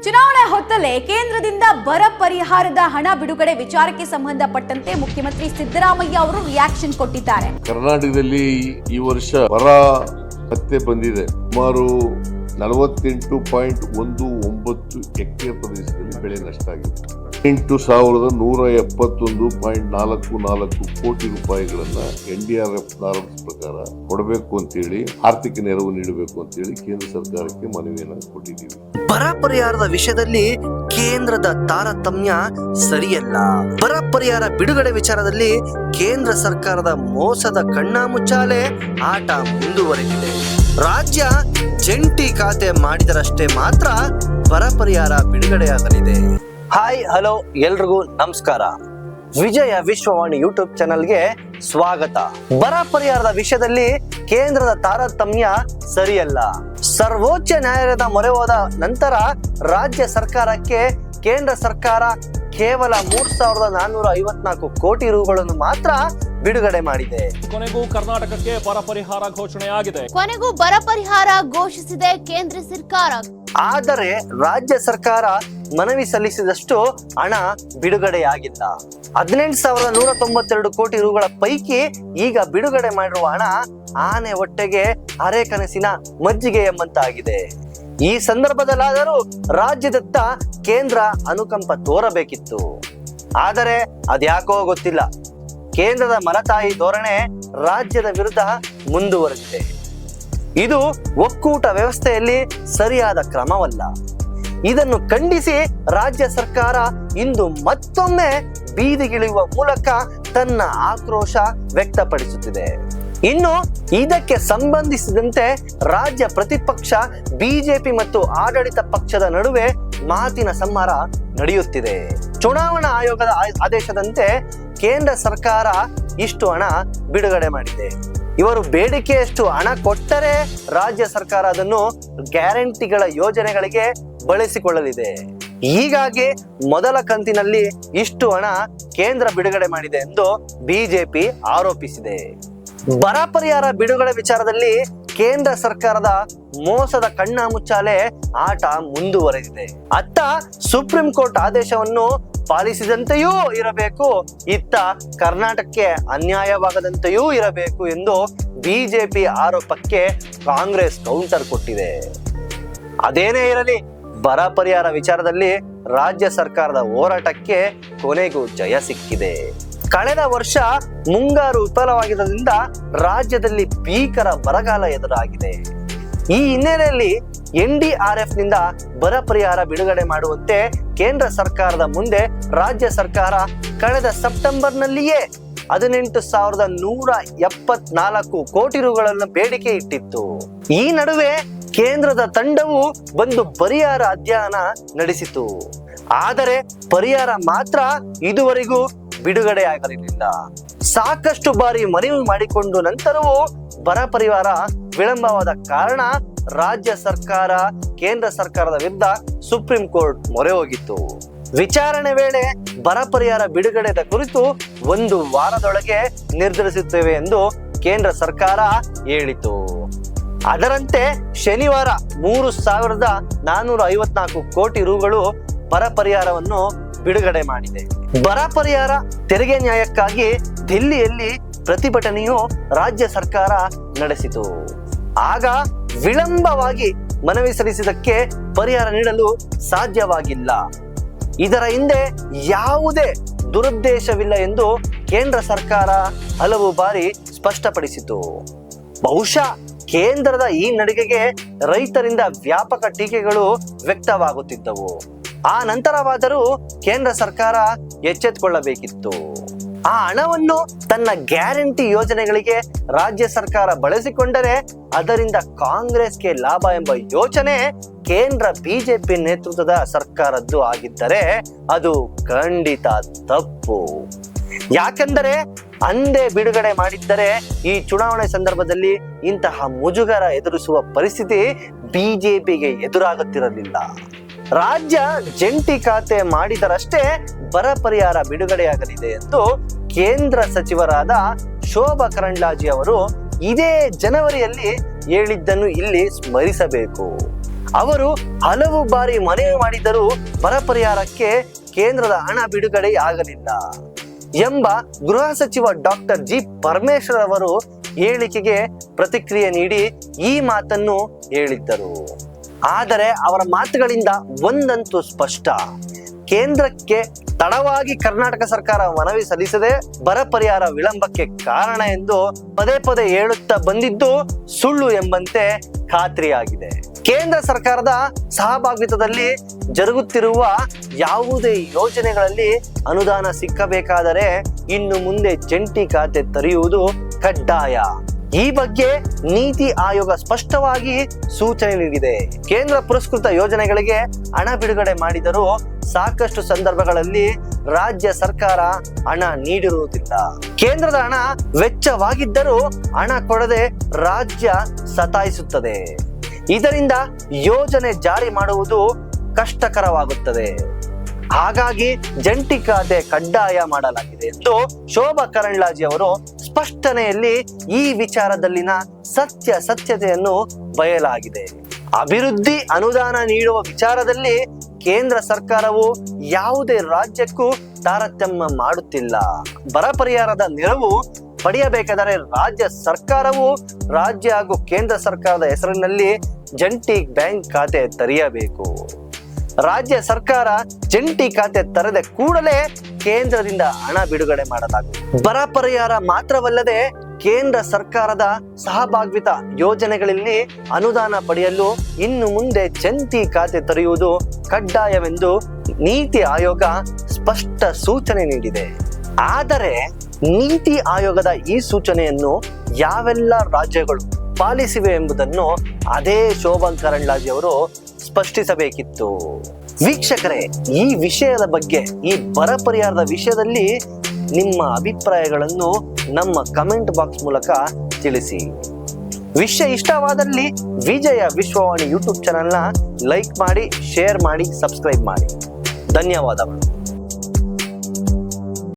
ಚುನಾವಣೆ ಹೊತ್ತಲೇ ಕೇಂದ್ರದಿಂದ ಬರ ಪರಿಹಾರದ ಹಣ ಬಿಡುಗಡೆ ವಿಚಾರಕ್ಕೆ ಸಂಬಂಧಪಟ್ಟಂತೆ ಮುಖ್ಯಮಂತ್ರಿ ಸಿದ್ದರಾಮಯ್ಯ ಅವರು ರಿಯಾಕ್ಷನ್ ಕೊಟ್ಟಿದ್ದಾರೆ. ಕರ್ನಾಟಕದಲ್ಲಿ ಈ ವರ್ಷ ಬರ ಮತ್ತೆ ಬಂದಿದೆ. ಸುಮಾರು 48.19 ಹೆಕ್ಟೇರ್ ಪ್ರದೇಶದಲ್ಲಿ ಬೆಳೆ ನಷ್ಟ ಆಗಿದೆ. 8171.44 ಕೋಟಿ ರೂಪಾಯಿಗಳನ್ನ NDRF ಪ್ರಕಾರ ಕೊಡಬೇಕು ಅಂತೇಳಿ, ಆರ್ಥಿಕ ನೆರವು ನೀಡಬೇಕು ಅಂತೇಳಿ ಕೇಂದ್ರ ಸರ್ಕಾರಕ್ಕೆ ಮನವಿಯನ್ನು ಕೊಟ್ಟಿದ್ದೀವಿ. ಬರ ಪರಿಹಾರದ ವಿಷಯದಲ್ಲಿ ಕೇಂದ್ರದ ತಾರತಮ್ಯ ಸರಿಯಲ್ಲ. ಬರ ಪರಿಹಾರ ಬಿಡುಗಡೆ ವಿಚಾರದಲ್ಲಿ ಕೇಂದ್ರ ಸರ್ಕಾರದ ಮೋಸದ ಕಣ್ಣಾಮುಚ್ಚಾಲೆ ಆಟ ಮುಂದುವರೆದಿದೆ. ರಾಜ್ಯ ಜಂಟಿ ಖಾತೆ ಮಾಡಿದರಷ್ಟೇ ಮಾತ್ರ ಬರ ಪರಿಹಾರ ಬಿಡುಗಡೆಯಾಗಲಿದೆ. ಹಾಯ್ ಹಲೋ ಎಲ್ರಿಗೂ ನಮಸ್ಕಾರ. ವಿಜಯ ವಿಶ್ವವಾಣಿ ಯೂಟ್ಯೂಬ್ ಚಾನೆಲ್ಗೆ ಸ್ವಾಗತ. ಬರ ಪರಿಹಾರದ ವಿಷಯದಲ್ಲಿ ಕೇಂದ್ರದ ತಾರತಮ್ಯ ಸರಿಯಲ್ಲ. ಸರ್ವೋಚ್ಚ ನ್ಯಾಯಾಲಯದ ಮೊರೆ ಹೋದ ನಂತರ ರಾಜ್ಯ ಸರ್ಕಾರಕ್ಕೆ ಕೇಂದ್ರ ಸರ್ಕಾರ ಕೇವಲ 3,454 ಕೋಟಿ ರೂಗಳನ್ನು ಮಾತ್ರ ಬಿಡುಗಡೆ ಮಾಡಿದೆ. ಕೊನೆಗೂ ಕರ್ನಾಟಕಕ್ಕೆ ಬರ ಪರಿಹಾರ ಘೋಷಣೆಯಾಗಿದೆ. ಕೊನೆಗೂ ಬರ ಪರಿಹಾರ ಘೋಷಿಸಿದೆ ಕೇಂದ್ರ ಸರ್ಕಾರ. ಆದರೆ ರಾಜ್ಯ ಸರ್ಕಾರ ಮನವಿ ಸಲ್ಲಿಸಿದಷ್ಟು ಹಣ ಬಿಡುಗಡೆಯಾಗಿಲ್ಲ. 18,192 ಕೋಟಿ ರೂಗಳ ಪೈಕಿ ಈಗ ಬಿಡುಗಡೆ ಮಾಡಿರುವ ಹಣ ಆನೆ ಹೊಟ್ಟೆಗೆ ಅರೆ ಕನಸಿನ ಮಜ್ಜಿಗೆ ಎಂಬಂತಾಗಿದೆ. ಈ ಸಂದರ್ಭದಲ್ಲಾದರೂ ರಾಜ್ಯದತ್ತ ಕೇಂದ್ರ ಅನುಕಂಪ ತೋರಬೇಕಿತ್ತು. ಆದರೆ ಅದ್ಯಾಕೋ ಗೊತ್ತಿಲ್ಲ, ಕೇಂದ್ರದ ಮಲತಾಯಿ ಧೋರಣೆ ರಾಜ್ಯದ ವಿರುದ್ಧ ಮುಂದುವರೆದಿದೆ. ಇದು ಒಕ್ಕೂಟ ವ್ಯವಸ್ಥೆಯಲ್ಲಿ ಸರಿಯಾದ ಕ್ರಮವಲ್ಲ. ಇದನ್ನು ಖಂಡಿಸಿ ರಾಜ್ಯ ಸರ್ಕಾರ ಇಂದು ಮತ್ತೊಮ್ಮೆ ಬೀದಿಗಿಳಿಯುವ ಮೂಲಕ ತನ್ನ ಆಕ್ರೋಶ ವ್ಯಕ್ತಪಡಿಸುತ್ತಿದೆ. ಇನ್ನು ಇದಕ್ಕೆ ಸಂಬಂಧಿಸಿದಂತೆ ರಾಜ್ಯ ಪ್ರತಿಪಕ್ಷ ಬಿಜೆಪಿ ಮತ್ತು ಆಡಳಿತ ಪಕ್ಷದ ನಡುವೆ ಮಾತಿನ ಸಂಹಾರ ನಡೆಯುತ್ತಿದೆ. ಚುನಾವಣಾ ಆಯೋಗದ ಆದೇಶದಂತೆ ಕೇಂದ್ರ ಸರ್ಕಾರ ಇಷ್ಟು ಹಣ ಬಿಡುಗಡೆ ಮಾಡಿದೆ. ಇವರು ಬೇಡಿಕೆಯಷ್ಟು ಹಣ ಕೊಟ್ಟರೆ ರಾಜ್ಯ ಸರ್ಕಾರ ಅದನ್ನು ಗ್ಯಾರಂಟಿಗಳ ಯೋಜನೆಗಳಿಗೆ ಬಳಸಿಕೊಳ್ಳಲಿದೆ. ಹೀಗಾಗಿ ಮೊದಲ ಕಂತಿನಲ್ಲಿ ಇಷ್ಟು ಹಣ ಕೇಂದ್ರ ಬಿಡುಗಡೆ ಮಾಡಿದೆ ಎಂದು ಬಿಜೆಪಿ ಆರೋಪಿಸಿದೆ. ಬರ ಪರಿಹಾರ ಬಿಡುಗಡೆ ವಿಚಾರದಲ್ಲಿ ಕೇಂದ್ರ ಸರ್ಕಾರದ ಮೋಸದ ಕಣ್ಣಾಮುಚ್ಚಾಲೆ ಆಟ ಮುಂದುವರೆದಿದೆ. ಅತ್ತ ಸುಪ್ರೀಂ ಕೋರ್ಟ್ ಆದೇಶವನ್ನು ಪಾಲಿಸಿದಂತೆಯೂ ಇರಬೇಕು, ಇತ್ತ ಕರ್ನಾಟಕಕ್ಕೆ ಅನ್ಯಾಯವಾಗದಂತೆಯೂ ಇರಬೇಕು ಎಂದು ಬಿಜೆಪಿ ಆರೋಪಕ್ಕೆ ಕಾಂಗ್ರೆಸ್ ಕೌಂಟರ್ ಕೊಟ್ಟಿದೆ. ಅದೇನೇ ಇರಲಿ, ಬರ ಪರಿಹಾರ ವಿಚಾರದಲ್ಲಿ ರಾಜ್ಯ ಸರ್ಕಾರದ ಹೋರಾಟಕ್ಕೆ ಕೊನೆಗೂ ಜಯ ಸಿಕ್ಕಿದೆ. ಕಳೆದ ವರ್ಷ ಮುಂಗಾರು ವಿಫಲವಾಗಿದ್ದರಿಂದ ರಾಜ್ಯದಲ್ಲಿ ಭೀಕರ ಬರಗಾಲ ಎದುರಾಗಿದೆ. ಈ ಹಿನ್ನೆಲೆಯಲ್ಲಿ NDRF ನಿಂದ ಬರ ಪರಿಹಾರ ಬಿಡುಗಡೆ ಮಾಡುವಂತೆ ಕೇಂದ್ರ ಸರ್ಕಾರದ ಮುಂದೆ ರಾಜ್ಯ ಸರ್ಕಾರ ಕಳೆದ ಸೆಪ್ಟೆಂಬರ್ನಲ್ಲಿಯೇ 18,174 ಕೋಟಿ ರೂಗಳನ್ನು ಬೇಡಿಕೆ ಇಟ್ಟಿತ್ತು. ಈ ನಡುವೆ ಕೇಂದ್ರದ ತಂಡವು ಬಂದು ಪರಿಹಾರ ಅಧ್ಯಯನ ನಡೆಸಿತು. ಆದರೆ ಪರಿಹಾರ ಮಾತ್ರ ಇದುವರೆಗೂ ಬಿಡುಗಡೆಯಾಗಲಿಲ್ಲ. ಸಾಕಷ್ಟು ಬಾರಿ ಮನವಿ ಮಾಡಿಕೊಂಡು ನಂತರವೂ ಬರ ಪರಿಹಾರ ವಿಳಂಬವಾದ ಕಾರಣ ರಾಜ್ಯ ಸರ್ಕಾರ ಕೇಂದ್ರ ಸರ್ಕಾರದ ವಿರುದ್ಧ ಸುಪ್ರೀಂ ಕೋರ್ಟ್ ಮೊರೆ ಹೋಗಿತ್ತು. ವಿಚಾರಣೆ ವೇಳೆ ಬರ ಪರಿಹಾರ ಬಿಡುಗಡೆದ ಕುರಿತು 1 ವಾರದೊಳಗೆ ನಿರ್ಧರಿಸುತ್ತೇವೆ ಎಂದು ಕೇಂದ್ರ ಸರ್ಕಾರ ಹೇಳಿತು. ಅದರಂತೆ ಶನಿವಾರ 3,454 ಕೋಟಿ ರೂಗಳು ಬರ ಪರಿಹಾರವನ್ನು ಬಿಡುಗಡೆ ಮಾಡಿದೆ. ಬರ ಪರಿಹಾರ ತೆರಿಗೆ ನ್ಯಾಯಕ್ಕಾಗಿ ದಿಲ್ಲಿಯಲ್ಲಿ ಪ್ರತಿಭಟನೆಯು ರಾಜ್ಯ ಸರ್ಕಾರ ನಡೆಸಿತು. ಆಗ ವಿಳಂಬವಾಗಿ ಮನವಿ ಸಲ್ಲಿಸಿದ್ದಕ್ಕೆ ಪರಿಹಾರ ನೀಡಲು ಸಾಧ್ಯವಾಗಿಲ್ಲ. ಇದರ ಹಿಂದೆ ಯಾವುದೇ ದುರುದ್ದೇಶವಿಲ್ಲ ಎಂದು ಕೇಂದ್ರ ಸರ್ಕಾರ ಹಲವು ಬಾರಿ ಸ್ಪಷ್ಟಪಡಿಸಿತು. ಬಹುಶಃ ಕೇಂದ್ರದ ಈ ನಡಿಗೆಗೆ ರೈತರಿಂದ ವ್ಯಾಪಕ ಟೀಕೆಗಳು ವ್ಯಕ್ತವಾಗುತ್ತಿದ್ದವು. ಆ ನಂತರವಾದರೂ ಕೇಂದ್ರ ಸರ್ಕಾರ ಎಚ್ಚೆತ್ತುಕೊಳ್ಳಬೇಕಿತ್ತು. ಆ ಹಣವನ್ನು ತನ್ನ ಗ್ಯಾರಂಟಿ ಯೋಜನೆಗಳಿಗೆ ರಾಜ್ಯ ಸರ್ಕಾರ ಬಳಸಿಕೊಂಡರೆ ಅದರಿಂದ ಕಾಂಗ್ರೆಸ್ಗೆ ಲಾಭ ಎಂಬ ಯೋಚನೆ ಕೇಂದ್ರ ಬಿಜೆಪಿ ನೇತೃತ್ವದ ಸರ್ಕಾರದ್ದು ಆಗಿದ್ದರೆ ಅದು ಖಂಡಿತ ತಪ್ಪು. ಯಾಕೆಂದರೆ ಅಂದೇ ಬಿಡುಗಡೆ ಮಾಡಿದ್ದರೆ ಈ ಚುನಾವಣೆ ಸಂದರ್ಭದಲ್ಲಿ ಇಂತಹ ಮುಜುಗರ ಎದುರಿಸುವ ಪರಿಸ್ಥಿತಿ ಬಿಜೆಪಿಗೆ ಎದುರಾಗುತ್ತಿರಲಿಲ್ಲ. ರಾಜ್ಯ ಜಂಟಿ ಖಾತೆ ಮಾಡಿದರಷ್ಟೇ ಬರ ಪರಿಹಾರ ಬಿಡುಗಡೆಯಾಗಲಿದೆ ಎಂದು ಕೇಂದ್ರ ಸಚಿವರಾದ ಶೋಭಾ ಕರಂದ್ಲಾಜೆ ಅವರು ಇದೇ ಜನವರಿಯಲ್ಲಿ ಹೇಳಿದ್ದನ್ನು ಇಲ್ಲಿ ಸ್ಮರಿಸಬೇಕು. ಅವರು ಹಲವು ಬಾರಿ ಮನವಿ ಮಾಡಿದರೂ ಬರ ಪರಿಹಾರಕ್ಕೆ ಕೇಂದ್ರದ ಹಣ ಬಿಡುಗಡೆ ಆಗಲಿಲ್ಲ ಎಂಬ ಗೃಹ ಸಚಿವ ಡಾಕ್ಟರ್ ಜಿ ಪರಮೇಶ್ವರ್ ಅವರು ಹೇಳಿಕೆಗೆ ಪ್ರತಿಕ್ರಿಯೆ ನೀಡಿ ಈ ಮಾತನ್ನು ಹೇಳಿದ್ದರು. ಆದರೆ ಅವರ ಮಾತುಗಳಿಂದ ಒಂದಂತೂ ಸ್ಪಷ್ಟ, ಕೇಂದ್ರಕ್ಕೆ ತಡವಾಗಿ ಕರ್ನಾಟಕ ಸರ್ಕಾರ ಮನವಿ ಸಲ್ಲಿಸದೆ ಬರ ಪರಿಹಾರ ವಿಳಂಬಕ್ಕೆ ಕಾರಣ ಎಂದು ಪದೇ ಪದೇ ಹೇಳುತ್ತಾ ಬಂದಿದ್ದು ಸುಳ್ಳು ಎಂಬಂತೆ ಖಾತ್ರಿಯಾಗಿದೆ. ಕೇಂದ್ರ ಸರ್ಕಾರದ ಸಹಭಾಗಿತ್ವದಲ್ಲಿ ಜರುಗುತ್ತಿರುವ ಯಾವುದೇ ಯೋಜನೆಗಳಲ್ಲಿ ಅನುದಾನ ಸಿಕ್ಕಬೇಕಾದರೆ ಇನ್ನು ಮುಂದೆ ಜಂಟಿ ಖಾತೆ ತೆರೆಯುವುದು ಕಡ್ಡಾಯ. ಈ ಬಗ್ಗೆ ನೀತಿ ಆಯೋಗ ಸ್ಪಷ್ಟವಾಗಿ ಸೂಚನೆ ನೀಡಿದೆ. ಕೇಂದ್ರ ಪುರಸ್ಕೃತ ಯೋಜನೆಗಳಿಗೆ ಹಣ ಬಿಡುಗಡೆ ಮಾಡಿದರೂ ಸಾಕಷ್ಟು ಸಂದರ್ಭಗಳಲ್ಲಿ ರಾಜ್ಯ ಸರ್ಕಾರ ಹಣ ನೀಡಿರುವುದಿಲ್ಲ. ಕೇಂದ್ರದ ಹಣ ವೆಚ್ಚವಾಗಿದ್ದರೂ ಹಣ ಕೊಡದೆ ರಾಜ್ಯ ಸತಾಯಿಸುತ್ತದೆ. ಇದರಿಂದ ಯೋಜನೆ ಜಾರಿ ಮಾಡುವುದು ಕಷ್ಟಕರವಾಗುತ್ತದೆ. ಹಾಗಾಗಿ ಜಂಟಿ ಖಾತೆ ಕಡ್ಡಾಯ ಮಾಡಲಾಗಿದೆ ಎಂದು ಶೋಭಾ ಕರಂದ್ಲಾಜೆ ಅವರು ಸ್ಪಷ್ಟನೆಯಲ್ಲಿ ಈ ವಿಚಾರದಲ್ಲಿನ ಸತ್ಯತೆಯನ್ನು ಬಯಲಾಗಿದೆ. ಅಭಿವೃದ್ಧಿ ಅನುದಾನ ನೀಡುವ ವಿಚಾರದಲ್ಲಿ ಕೇಂದ್ರ ಸರ್ಕಾರವು ಯಾವುದೇ ರಾಜ್ಯಕ್ಕೂ ತಾರತಮ್ಯ ಮಾಡುತ್ತಿಲ್ಲ. ಬರ ಪರಿಹಾರದ ನೆರವು ಪಡೆಯಬೇಕಾದರೆ ರಾಜ್ಯ ಸರ್ಕಾರವು ರಾಜ್ಯ ಹಾಗೂ ಕೇಂದ್ರ ಸರ್ಕಾರದ ಹೆಸರಿನಲ್ಲಿ ಜಂಟಿ ಬ್ಯಾಂಕ್ ಖಾತೆ ತೆರೆಯಬೇಕು. ರಾಜ್ಯ ಸರ್ಕಾರ ಜಂಟಿ ಖಾತೆ ತೆರೆದ ಕೂಡಲೇ ಕೇಂದ್ರದಿಂದ ಹಣ ಬಿಡುಗಡೆ ಮಾಡಲಾಗುವುದು. ಬರ ಪರಿಹಾರ ಮಾತ್ರವಲ್ಲದೆ ಕೇಂದ್ರ ಸರ್ಕಾರದ ಸಹಭಾಗಿತ್ವ ಯೋಜನೆಗಳಲ್ಲಿ ಅನುದಾನ ಪಡೆಯಲು ಇನ್ನು ಮುಂದೆ ಜಂಟಿ ಖಾತೆ ತೆರೆಯುವುದು ಕಡ್ಡಾಯವೆಂದು ನೀತಿ ಆಯೋಗ ಸ್ಪಷ್ಟ ಸೂಚನೆ ನೀಡಿದೆ. ಆದರೆ ನೀತಿ ಆಯೋಗದ ಈ ಸೂಚನೆಯನ್ನು ಯಾವೆಲ್ಲ ರಾಜ್ಯಗಳು ಪಾಲಿಸಿವೆ ಎಂಬುದನ್ನು ಅದೇ ಶೋಭಾ ಕರಂದ್ಲಾಜೆ ಅವರು ಸ್ಪಷ್ಟಿಸಬೇಕಿತ್ತು. ವೀಕ್ಷಕರೇ, ಈ ವಿಷಯದ ಬಗ್ಗೆ, ಈ ಬರ ಪರಿಹಾರದ ವಿಷಯದಲ್ಲಿ ನಿಮ್ಮ ಅಭಿಪ್ರಾಯಗಳನ್ನು ನಮ್ಮ ಕಮೆಂಟ್ ಬಾಕ್ಸ್ ಮೂಲಕ ತಿಳಿಸಿ. ವಿಷಯ ಇಷ್ಟವಾದಲ್ಲಿ ವಿಜಯ ವಿಶ್ವವಾಣಿ ಯೂಟ್ಯೂಬ್ ಚಾನೆಲ್ನ ಲೈಕ್ ಮಾಡಿ, ಶೇರ್ ಮಾಡಿ, ಸಬ್ಸ್ಕ್ರೈಬ್ ಮಾಡಿ. ಧನ್ಯವಾದಗಳು.